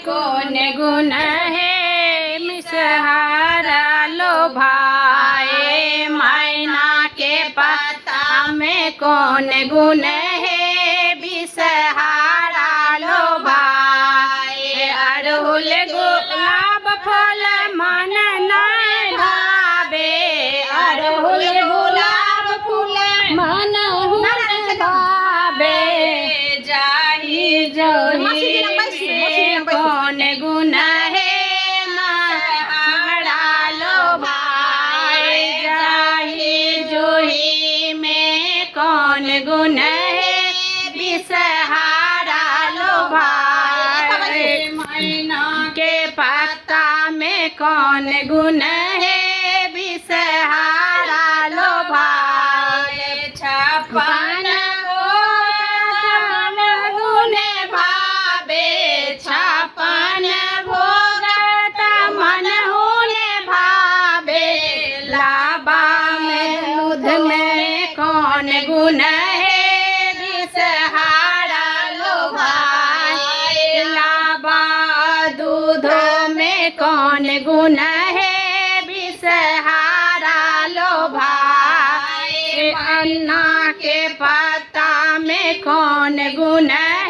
कौन गुण है मिसहारा लोभाए। मैना के पत्ता में कौन गुण है बिसहारा लोभाए। अड़हुल गुलाब फल मन नहीं भावे। अड़हुल गुलाब फूल मन भावे। जाहि जोहि में कौन गुण है मिसहारा लोभाए। जाहि जोहि में कौन गुण है बिसहारा लोभाए। मैना के पत्ता में कौन गुण है बिसहारा लोभाए। छप्पन भोग गुण भावे। छप्पन भोग मन हुन भावे। लाबा में दूध में कौन गुण है बिसहारा लोभाए। लाबा दूध में कौन गुण है बिसहारा लोभाए। अन्ना के पत्ता में कौन गुण है